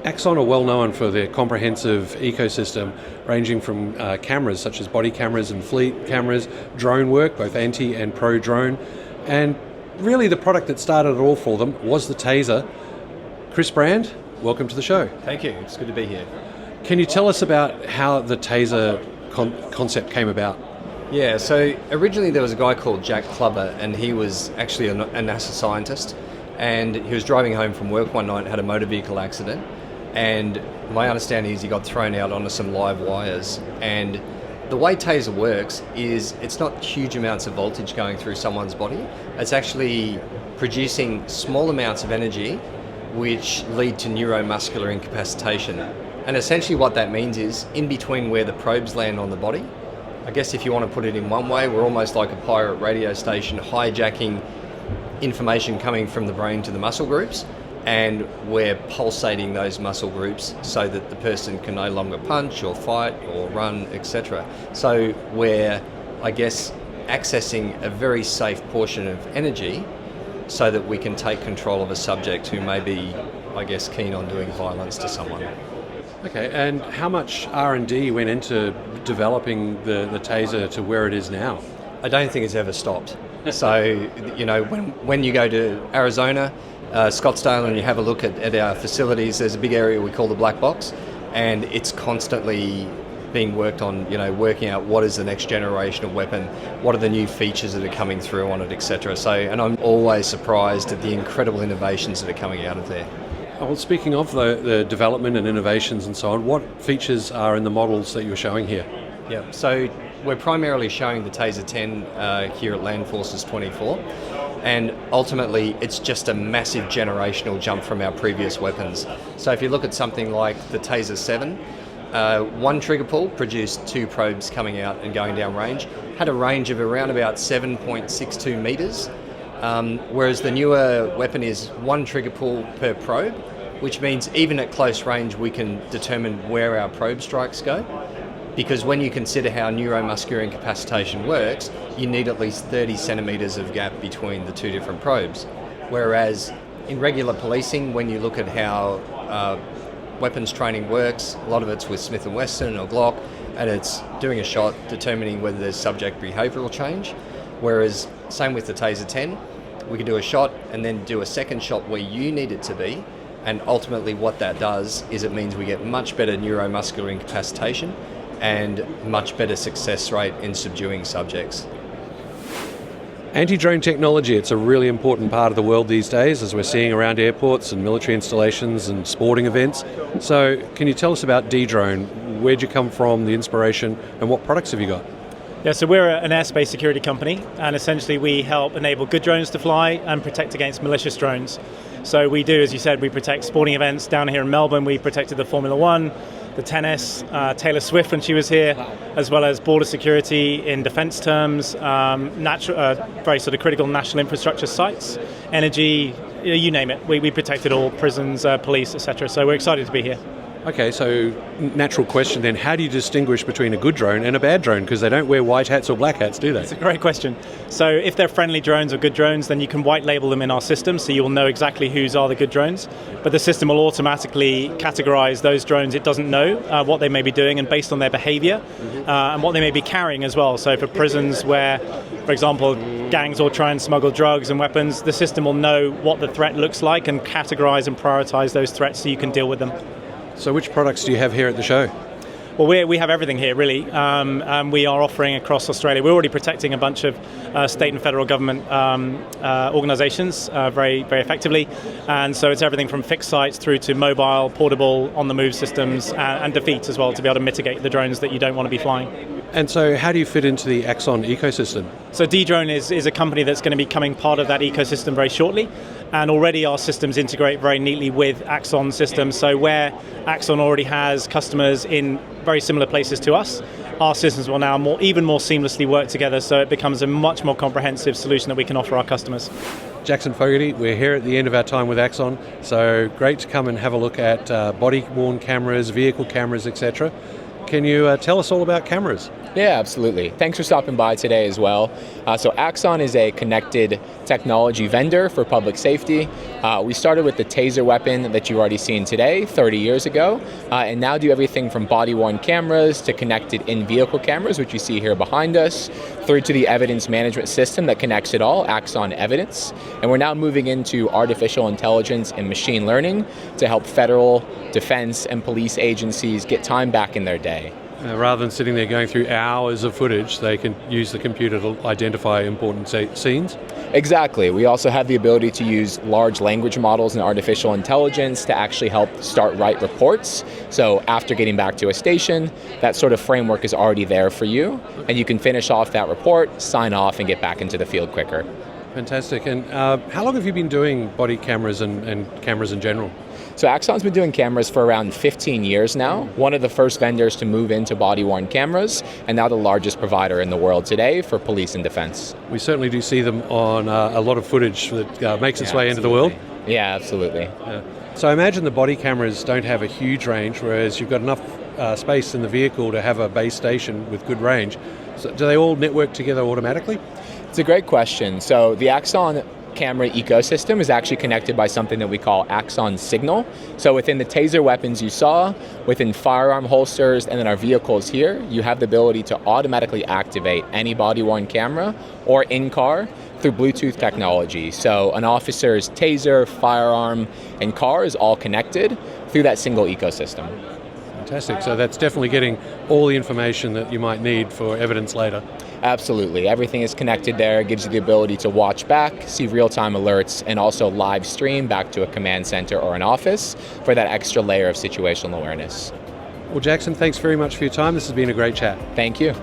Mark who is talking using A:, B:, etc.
A: Axon are well known for their comprehensive ecosystem, ranging from cameras such as body cameras and fleet cameras, drone work, both anti and pro drone, and really the product that started it all for them was the Taser. Chris Brand, welcome to the show.
B: Thank you, it's good to be here.
A: Can you tell us about how the Taser concept came about?
B: Yeah, so originally there was a guy called Jack Clubber, and he was actually a NASA scientist, and he was driving home from work one night and had a motor vehicle accident. And my understanding is he got thrown out onto some live wires. And the way Taser works is it's not huge amounts of voltage going through someone's body. It's actually producing small amounts of energy which lead to neuromuscular incapacitation. And essentially what that means is in between where the probes land on the body, I guess if you want to put it in one way, we're almost like a pirate radio station hijacking information coming from the brain to the muscle groups. And we're pulsating those muscle groups so that the person can no longer punch or fight or run, etc. So we're, I guess, accessing a very safe portion of energy so that we can take control of a subject who may be, I guess, keen on doing violence to someone.
A: Okay, and how much R&D went into developing the Taser to where it is now?
B: I don't think it's ever stopped. So, you know, when you go to Arizona, Scottsdale, and you have a look at our facilities, there's a big area we call the black box, and it's constantly being worked on, you know, working out what is the next generation of weapon, what are the new features that are coming through on it, etc. So, and I'm always surprised at the incredible innovations that are coming out of there.
A: Well, speaking of the development and innovations and so on, what features are in the models that you're showing here?
B: Yeah, so we're primarily showing the Taser 10 here at Land Forces 24. And ultimately, it's just a massive generational jump from our previous weapons. So if you look at something like the Taser 7, one trigger pull produced 2 probes coming out and going down range, had a range of around about 7.62 meters, whereas the newer weapon is 1 trigger pull per probe, which means even at close range, we can determine where our probe strikes go. Because when you consider how neuromuscular incapacitation works, you need at least 30 centimetres of gap between the 2 different probes. Whereas in regular policing, when you look at how weapons training works, a lot of it's with Smith & Wesson or Glock, and it's doing a shot, determining whether there's subject behavioural change. Whereas same with the Taser 10, we can do a shot and then do a second shot where you need it to be. And ultimately what that does is it means we get much better neuromuscular incapacitation and much better success rate in subduing subjects.
A: Anti-drone technology, it's a really important part of the world these days, as we're seeing around airports and military installations and sporting events. So can you tell us about D-Drone? Where'd you come from, the inspiration, and what products have you got?
C: Yeah, so we're an airspace security company, and essentially we help enable good drones to fly and protect against malicious drones. So we do, as you said, we protect sporting events. Down here in Melbourne, we protected the Formula One, the tennis, Taylor Swift when she was here, as well as border security in defence terms, very sort of critical national infrastructure sites, energy, you name it. We protected all, prisons, police, etc. So we're excited to be here.
A: Okay, so natural question then, how do you distinguish between a good drone and a bad drone? Because they don't wear white hats or black hats, do they?
C: That's a great question. So if they're friendly drones or good drones, then you can white label them in our system, so you'll know exactly whose are the good drones. But the system will automatically categorize those drones it doesn't know what they may be doing, and based on their behavior and what they may be carrying as well. So for prisons where, for example, gangs will try and smuggle drugs and weapons, the system will know what the threat looks like and categorize and prioritize those threats so you can deal with them.
A: So which products do you have here at the show?
C: Well, we have everything here, really. We are offering across Australia. We're already protecting a bunch of state and federal government organisations very, very effectively. And so it's everything from fixed sites through to mobile, portable, on-the-move systems, and defeat as well, to be able to mitigate the drones that you don't want to be flying.
A: And so how do you fit into the Axon ecosystem?
C: So D-Drone is a company that's going to be becoming part of that ecosystem very shortly. And already our systems integrate very neatly with Axon systems. So where Axon already has customers in very similar places to us, our systems will now even more seamlessly work together, so it becomes a much more comprehensive solution that we can offer our customers.
A: Jackson Fogarty, we're here at the end of our time with Axon, so great to come and have a look at body-worn cameras, vehicle cameras, etc. can you tell us all about cameras?
D: Yeah, absolutely. Thanks for stopping by today as well. So Axon is a connected technology vendor for public safety. We started with the TASER weapon that you've already seen today, 30 years ago, and now do everything from body-worn cameras to connected in-vehicle cameras, which you see here behind us, through to the evidence management system that connects it all, Axon Evidence. And we're now moving into artificial intelligence and machine learning to help federal, defense, and police agencies get time back in their day.
A: Rather than sitting there going through hours of footage, they can use the computer to identify important scenes.
D: Exactly. We also have the ability to use large language models and artificial intelligence to actually help write reports. So after getting back to a station, that sort of framework is already there for you, and you can finish off that report, sign off, and get back into the field quicker.
A: Fantastic. And how long have you been doing body cameras and cameras in general?
D: So Axon's been doing cameras for around 15 years now, one of the first vendors to move into body-worn cameras, and now the largest provider in the world today for police and defense.
A: We certainly do see them on a lot of footage that makes its way into the world.
D: Yeah, absolutely.
A: So I imagine the body cameras don't have a huge range, whereas you've got enough space in the vehicle to have a base station with good range. So do they all network together automatically?
D: It's a great question. So the Axon camera ecosystem is actually connected by something that we call Axon Signal. So within the TASER weapons you saw, within firearm holsters, and then our vehicles here, you have the ability to automatically activate any body-worn camera or in-car through Bluetooth technology. So an officer's TASER, firearm, and car is all connected through that single ecosystem.
A: Fantastic. So that's definitely getting all the information that you might need for evidence later.
D: Absolutely. Everything is connected there. It gives you the ability to watch back, see real-time alerts, and also live stream back to a command center or an office for that extra layer of situational awareness.
A: Well, Jackson, thanks very much for your time. This has been a great chat.
D: Thank you.